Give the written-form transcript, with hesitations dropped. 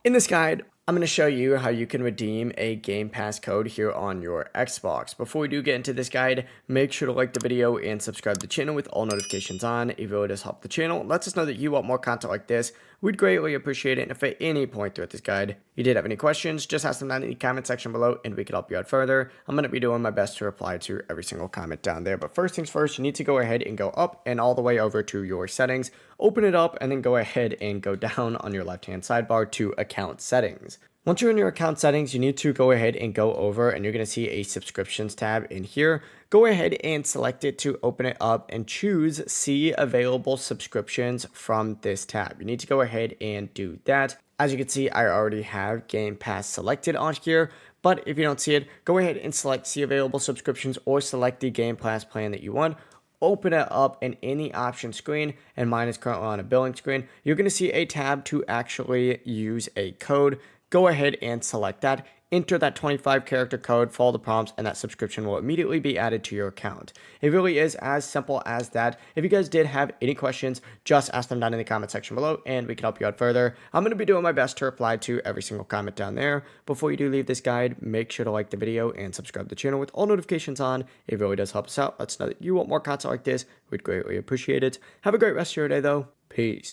In this guide, I'm going to show you how you can redeem a Game Pass code here on your Xbox. Before we do get into this guide, make sure to like the video and subscribe to the channel with all notifications on. It really does help the channel. Lets us know that you want more content like this. We'd greatly appreciate it. And if at any point throughout this guide you did have any questions, just ask them down in the comment section below and we can help you out further. I'm going to be doing my best to reply to every single comment down there. But first things first, you need to go ahead and go up and all the way over to your settings. Open it up and then go ahead and go down on your left hand sidebar to account settings. Once you're in your account settings, you need to go ahead and go over and you're going to see a subscriptions tab in here. Go ahead and select it to open it up and choose see available subscriptions from this tab. You need to go ahead and do that. As you can see, I already have Game Pass selected on here, but if you don't see it, go ahead and select see available subscriptions or select the Game Pass plan that you want. Open it up and in the option screen, and mine is currently on a billing screen, you're going to see a tab to actually use a code. Go ahead and select that, enter that 25 character code, follow the prompts, and that subscription will immediately be added to your account. It really is as simple as that. If you guys did have any questions, just ask them down in the comment section below and we can help you out further. I'm going to be doing my best to reply to every single comment down there. Before you do leave this guide, make sure to like the video and subscribe to the channel with all notifications on. It really does help us out. Let us know that you want more content like this. We'd greatly appreciate it. Have a great rest of your day though. Peace.